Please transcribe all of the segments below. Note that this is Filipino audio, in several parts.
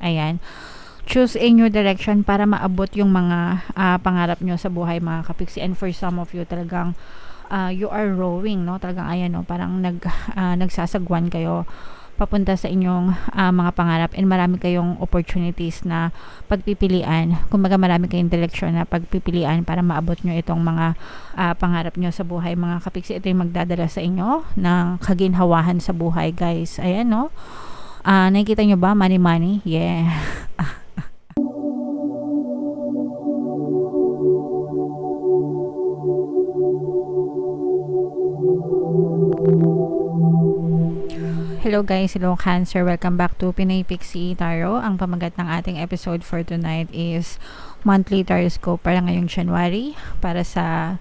Ayan. Choose a new direction para maabot yung mga pangarap nyo sa buhay, mga kapiksi. And for some of you, talagang you are rowing, no? Talagang ayan, no? Parang nagsasagwan kayo papunta sa inyong mga pangarap, and marami kayong opportunities na pagpipilian. Kumbaga marami kayong direksyon na pagpipilian para maabot nyo itong mga pangarap nyo sa buhay, mga kapiksi. Ito yung magdadala sa inyo ng kaginhawahan sa buhay, guys. Ayan, no? Nakikita nyo ba? Money. Yeah. Hello guys, hello Cancer, welcome back to Pinay Pixie Tarot. Ang pamagat ng ating episode for tonight is monthly taroscope para ngayong January para sa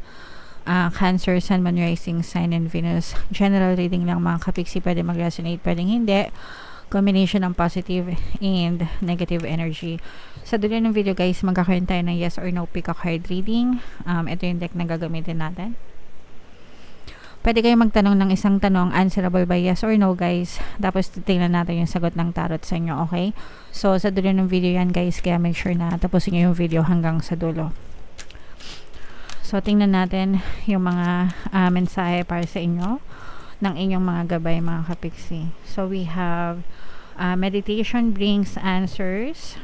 Cancer, Sun, Moon, Rising, Sign, and Venus. General reading lang mga kapiksi, pwede mag-resonate, pwedeng hindi. Combination ng positive and negative energy. Sa dulo ng video guys, magkakaroon tayo ng yes or no pick a card reading. Ito yung deck na gagamitin natin. Pwede kayo magtanong ng isang tanong, answerable by yes or no guys. Tapos titingnan natin yung sagot ng tarot sa inyo, okay? So sa dulo ng video yan guys, kaya make sure na tapusin nyo yung video hanggang sa dulo. So tingnan natin yung mga mensahe para sa inyo ng inyong mga gabay, mga kapiksi. So we have meditation brings answers.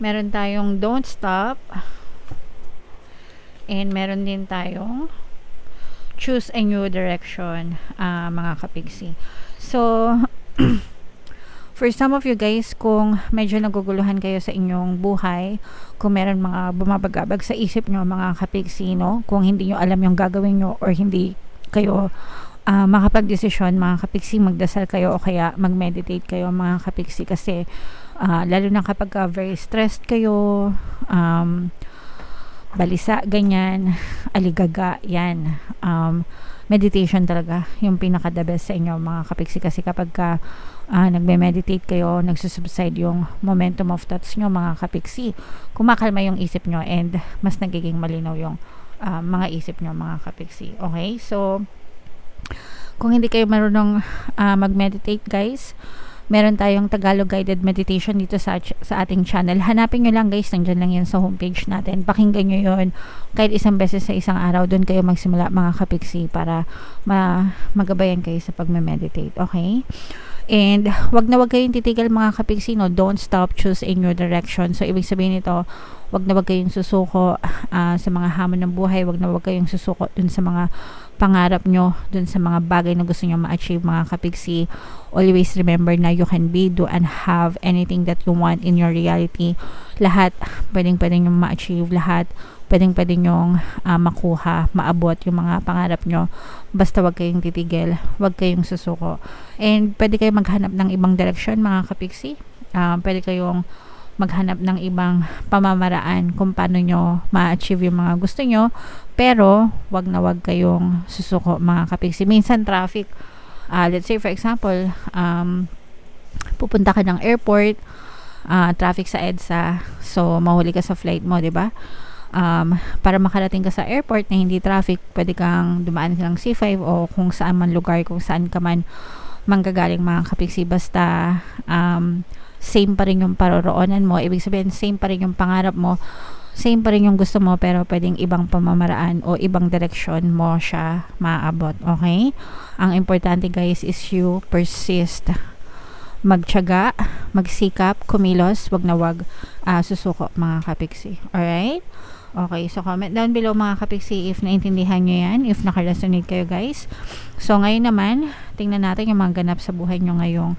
Meron tayong don't stop. And meron din tayong choose a new direction, mga kapiksi. So for some of you guys, kung medyo naguguluhan kayo sa inyong buhay, kung meron mga bumabagabag sa isip nyo, mga kapiksi, no? Kung hindi nyo alam yung gagawin nyo or hindi kayo makapag-desisyon, mga kapiksi, magdasal kayo o kaya mag-meditate kayo, mga kapiksi, kasi lalo na kapag very stressed kayo, balisa, ganyan, aligaga, yan. Meditation talaga yung pinaka-the best sa inyo, mga kapiksi, kasi kapag nagme-meditate kayo, nagsusubside yung momentum of thoughts nyo, mga kapiksi, kumakalma yung isip nyo and mas nagiging malinaw yung mga isip nyo, mga kapiksi. Okay? So, kung hindi kayo marunong mag-meditate guys, meron tayong Tagalog guided meditation dito sa ating channel. Hanapin nyo lang guys, nandyan lang yan sa homepage natin. Pakinggan nyo yun kahit isang beses sa isang araw. Doon kayo magsimula, mga kapiksi, para magabayan kayo sa pagme-meditate. Okay? And wag na wag kayong titigil, mga kapiksi, no? Don't stop, choose a new direction. So ibig sabihin nito, wag na wag kayong susuko sa mga hamon ng buhay. Wag na wag kayong susuko dun sa mga pangarap nyo, dun sa mga bagay na gusto nyo ma-achieve, mga kapiksi. Always remember na you can be, do, and have anything that you want in your reality. Lahat pwedeng nyo ma-achieve, lahat pwedeng nyong makuha, maabot yung mga pangarap nyo. Basta wag kayong titigil, wag kayong susuko. And pwede kayong maghanap ng ibang direksyon, mga kapiksi. Pwede kayong maghanap ng ibang pamamaraan kung paano nyo ma-achieve yung mga gusto nyo, pero wag na wag kayong susuko, mga kapiksi. Minsan traffic, let's say for example, pupunta ka ng airport, traffic sa EDSA, so mahuli ka sa flight mo, 'di ba? Para makarating ka sa airport na hindi traffic, pwede kang dumaan ng C5 o kung saan man lugar, kung saan ka man manggagaling, mga kapiksi. Basta same pa rin yung paroroonan mo, ibig sabihin same pa rin yung pangarap mo, same pa rin yung gusto mo, pero pwedeng ibang pamamaraan o ibang direksyon mo siya maabot. Okay? Ang importante guys is you persist, magtiyaga, magsikap, kumilos, wag na wag susuko, mga kapiksi. Alright? Okay, so comment down below, mga kapiksi, if naintindihan nyo yan, if nakaresonate kayo guys. So ngayon naman, tingnan natin yung mga ganap sa buhay nyo ngayong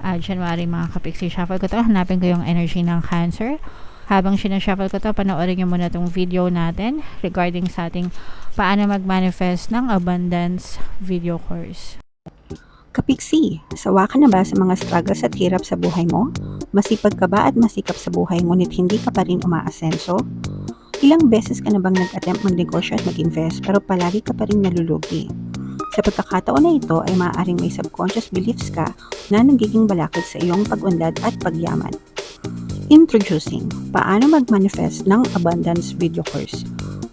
January, mga kapiksi. Shuffle ko to, hanapin ko yung energy ng Cancer. Habang sinashuffle ko to, panoorin nyo muna tong video natin regarding sa ating paano mag-manifest ng abundance video course. Kapiksi, sawa ka na ba sa mga struggles at hirap sa buhay mo? Masipag ka ba at masikap sa buhay ngunit hindi ka pa rin umaasenso? Ilang beses ka na bang nag-attempt magnegosyo at mag-invest pero palagi ka pa rin nalulugi? Sa pagkakataon na ito ay maaaring may subconscious beliefs ka na nagiging balakid sa iyong pag-unlad at pagyaman. Introducing, paano mag-manifest ng abundance video course.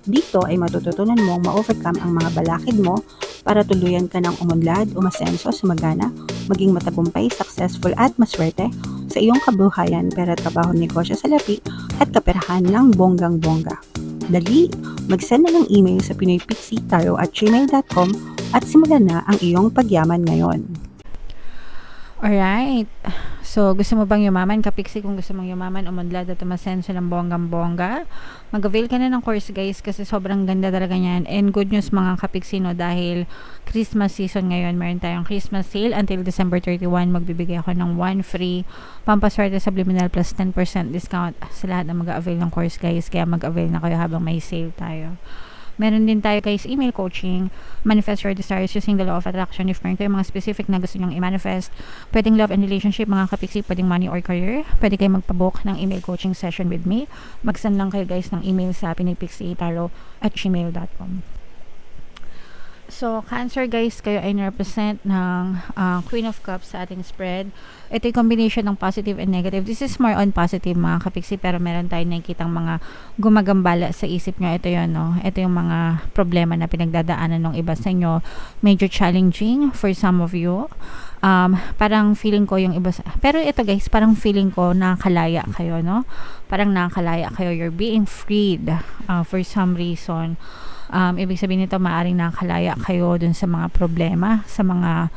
Dito ay matututunan mong ma-overcome ang mga balakid mo para tuluyan ka ng umunlad, umasenso, sumagana, maging matagumpay, successful at maswerte sa sa iyong kabuhayan, pera, trabaho, negosyo, salapi, at kaperahan ng bonggang-bongga. Dali, mag-send na ng email sa pinoypixitaro@gmail.com at simulan na ang iyong pagyaman ngayon. Alright. So, gusto mo bang yumaman? Kapiksi, kung gusto mong yumaman, umunlad at umasenso ng bonggang-bongga. Mag-avail ka na ng course, guys, kasi sobrang ganda talaga niyan. And good news, mga kapiksi, no, dahil Christmas season ngayon, meron tayong Christmas sale until December 31. Magbibigay ako ng 1 free Pampaswerte Subliminal plus 10% discount sa lahat na mag-avail ng course, guys. Kaya mag-avail na kayo habang may sale tayo. Meron din tayo, guys, email coaching, manifest your desires using the law of attraction. If meron kayo mga specific na gusto nyong i-manifest, pwedeng love and relationship, mga kapiksi, pwedeng money or career, pwede kayo magpabook ng email coaching session with me. Mag-send lang kayo, guys, ng email sa pinoypixitaro@gmail.com. So, Cancer, guys, kayo ay represent ng Queen of Cups sa ating spread. Ito yung combination ng positive and negative. This is more on positive, mga kapiksi, pero meron tayong nakikitang mga gumagambala sa isip nyo. Ito yun, no? Ito yung mga problema na pinagdadaanan ng iba sa inyo. Major challenging for some of you. Parang feeling ko yung iba pero ito, guys, parang feeling ko nakakalaya kayo, no? Parang nakakalaya kayo. You're being freed for some reason. Ibig sabihin nito, maaaring nakakalaya kayo dun sa mga problema, sa mga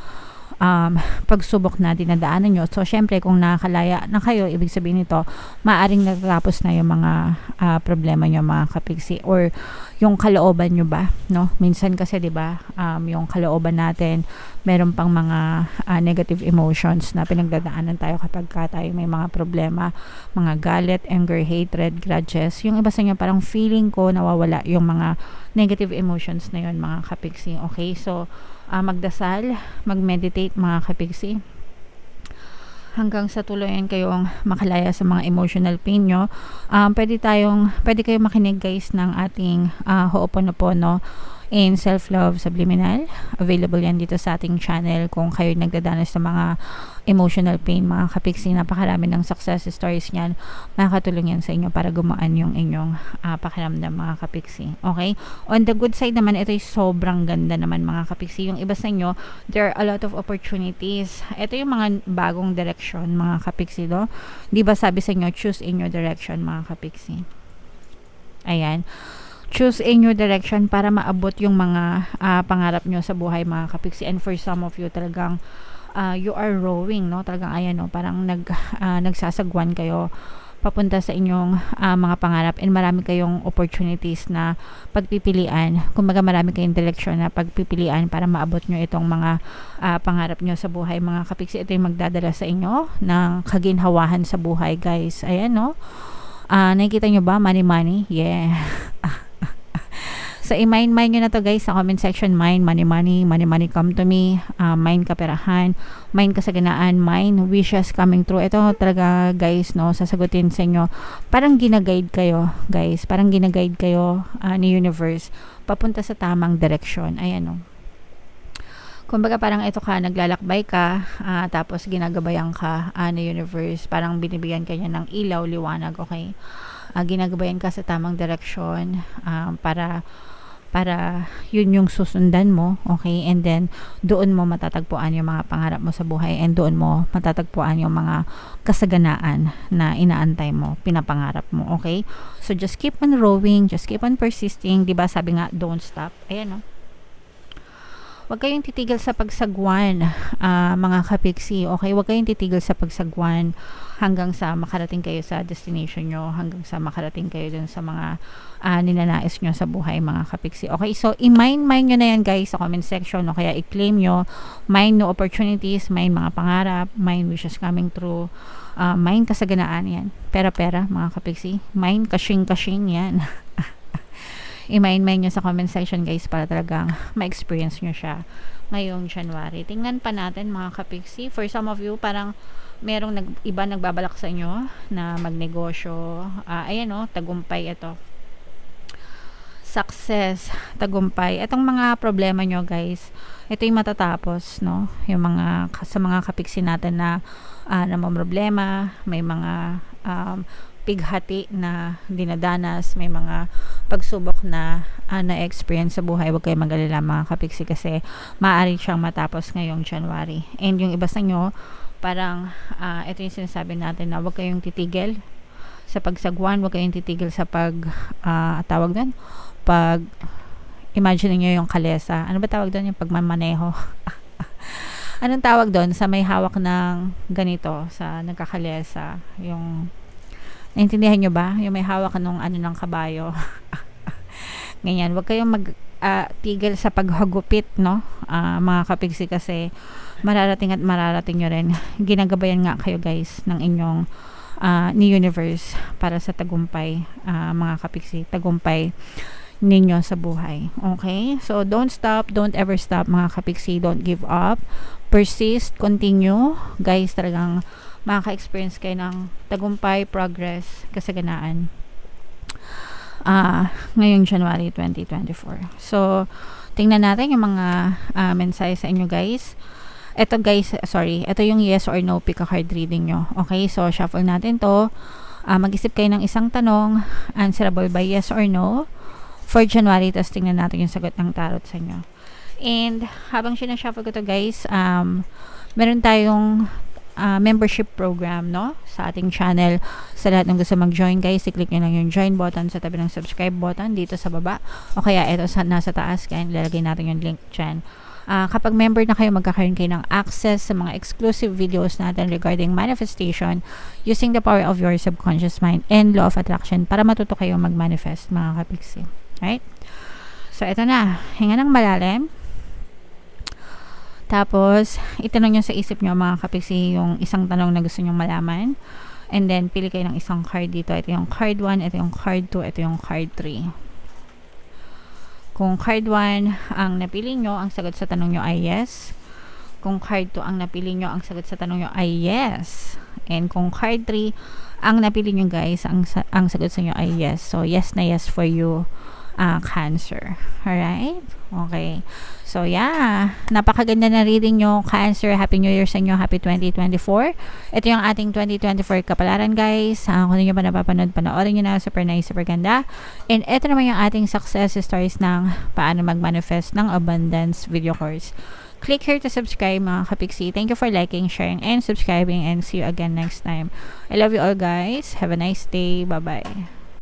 pagsubok na dinadaanan nyo. So, syempre, kung nakakalaya na kayo, ibig sabihin nito, maaaring nagtapos na yung mga problema nyo, mga kapiksi, or yung kalooban nyo ba, no? Minsan kasi, di ba, yung kalooban natin, meron pang mga negative emotions na pinagdadaanan tayo kapag tayo may mga problema, mga galit, anger, hatred, grudges. Yung iba sa inyo, parang feeling ko nawawala yung mga negative emotions na yun, mga kapiksi. Okay, so magdasal, mag-meditate, mga kapiksi, hanggang sa tuluyan kayong makalaya sa mga emotional pain nyo. Pwede kayong makinig, guys, ng ating Ho'oponopono in Self-Love Subliminal. Available yan dito sa ating channel kung kayo nagdadanas ng mga emotional pain, mga kapiksi. Napakarami ng success stories niyan. Makakatulong yan sa inyo para gumaan yung inyong pakiramdam, mga kapiksi. Okay? On the good side naman, ito ay sobrang ganda naman, mga kapiksi. Yung iba sa inyo, there are a lot of opportunities. Ito yung mga bagong direction, mga kapiksi, do? Di ba sabi sa inyo, choose in your direction, mga kapiksi. Ayan. Choose a new direction para maabot yung mga pangarap nyo sa buhay, mga kapiksi. And for some of you, talagang you are rowing, no? Talagang ayan, no? Parang nagsasagwan kayo papunta sa inyong mga pangarap, and marami kayong opportunities na pagpipilian. Kumbaga, marami kayong direksyon na pagpipilian para maabot nyo itong mga pangarap nyo sa buhay, mga kapiksi. Ito yung magdadala sa inyo ng kaginhawahan sa buhay, guys. Ayan, no? Nakikita nyo ba? Money. Yeah. So, i-mind nyo na to, guys, sa comment section. Mind, money come to me. Mind kaperahan, mind kasaganaan, mind wishes coming true. Ito talaga, guys, no, sasagutin sa inyo. Parang ginaguide kayo, guys. Parang ginaguide kayo ni universe papunta sa tamang direksyon. Ayan, no. Kumbaga, parang ito ka, naglalakbay ka, tapos ginagabayan ka ni universe. Parang binibigyan ka niya ng ilaw, liwanag, okay? Ginagabayan ka sa tamang direksyon para yun yung susundan mo, okay? And then, doon mo matatagpuan yung mga pangarap mo sa buhay, and doon mo matatagpuan yung mga kasaganaan na inaantay mo, pinapangarap mo, okay? So, just keep on rowing, just keep on persisting. Diba sabi nga, don't stop. Ayan, no? Huwag kayong titigil sa pagsagwan, mga kapiksi, okay? Huwag kayong titigil sa pagsagwan hanggang sa makarating kayo sa destination nyo, hanggang sa makarating kayo dun sa mga ninanais nyo sa buhay, mga kapiksi. Okay, so i-mind nyo na yan, guys, sa comment section, o kaya i-claim nyo, mind new opportunities, mind mga pangarap, mind wishes coming true, mind kasaganaan, yan. Pera, mga kapiksi. Mind kashing, yan. I-mind nyo sa comment section, guys, para talagang ma-experience nyo siya ngayong January. Tingnan pa natin, mga kapiksi. For some of you, parang merong iba nagbabalak sa inyo na magnegosyo. Ayan, no, tagumpay ito. Success, tagumpay. Itong mga problema nyo, guys, ito yung matatapos, no? Yung sa mga kapiksi natin na problema, may mga pighati na dinadanas, may mga pagsubok na na-experience sa buhay. Huwag kayo mag-alala, mga kapiksi, kasi maaari siyang matapos ngayong January. And yung iba sa inyo, parang ito yung sinasabi natin na huwag kayong titigil sa pagsagwan, huwag kayong titigil sa tawag doon, pag imagine niyo yung kalesa. Ano ba tawag doon? Yung pagmamaneho. Anong tawag doon sa may hawak ng ganito, sa nagkakalesa? Yung, naintindihan nyo ba? Yung may hawak ng ng kabayo. Ganyan. Huwag kayong tigil sa paghagupit, no? Mga kapigsi, kasi mararating at mararating nyo rin. Ginagabayan nga kayo, guys, ng inyong ni universe para sa tagumpay, mga kapigsi, tagumpay ninyo sa buhay. Okay? So, don't stop. Don't ever stop, mga kapigsi. Don't give up. Persist. Continue. Guys, talagang makaka-experience kayo ng tagumpay, progress, kasaganaan. Ngayong January 2024. So, tingnan natin yung mga mensahe sa inyo, guys. Ito, guys, sorry. Ito yung yes or no pick a card reading nyo. Okay? So, shuffle natin to. Mag-isip kayo ng isang tanong, answerable by yes or no for January, tapos tingnan natin yung sagot ng tarot sa inyo. And habang sinashuffle ko to, guys, meron tayong membership program, no, sa ating channel. Sa lahat ng gusto mag-join, guys, i-click nyo lang yung join button sa tabi ng subscribe button dito sa baba, o kaya ito nasa taas, kaya lalagay natin yung link dyan. Kapag member na kayo, magkakaroon kayo ng access sa mga exclusive videos natin regarding manifestation using the power of your subconscious mind and law of attraction para matuto kayo mag-manifest, mga kapiksi. Right? So, ito na. Hinga ng malalim. Tapos, itanong nyo sa isip nyo, mga kapiksi, yung isang tanong na gusto nyo malaman. And then, pili kayo ng isang card dito. Ito yung card 1, ito yung card 2, ito yung card 3. Kung card 1 ang napili nyo, ang sagot sa tanong nyo ay yes. Kung card 2 ang napili nyo, ang sagot sa tanong nyo ay yes. And kung card 3 ang napili nyo, guys, ang sagot sa nyo ay yes. So, yes na yes for you, Cancer. Alright? Okay. So, yeah. Napakaganda na reading nyo, Cancer. Happy New Year sa inyo. Happy 2024. Ito yung ating 2024 kapalaran, guys. Kung hindi nyo pa napapanood, panoorin nyo na. Super nice, super ganda. And ito naman yung ating success stories ng paano mag-manifest ng abundance video course. Click here to subscribe, mga kapiksi. Thank you for liking, sharing, and subscribing. And see you again next time. I love you all, guys. Have a nice day. Bye-bye.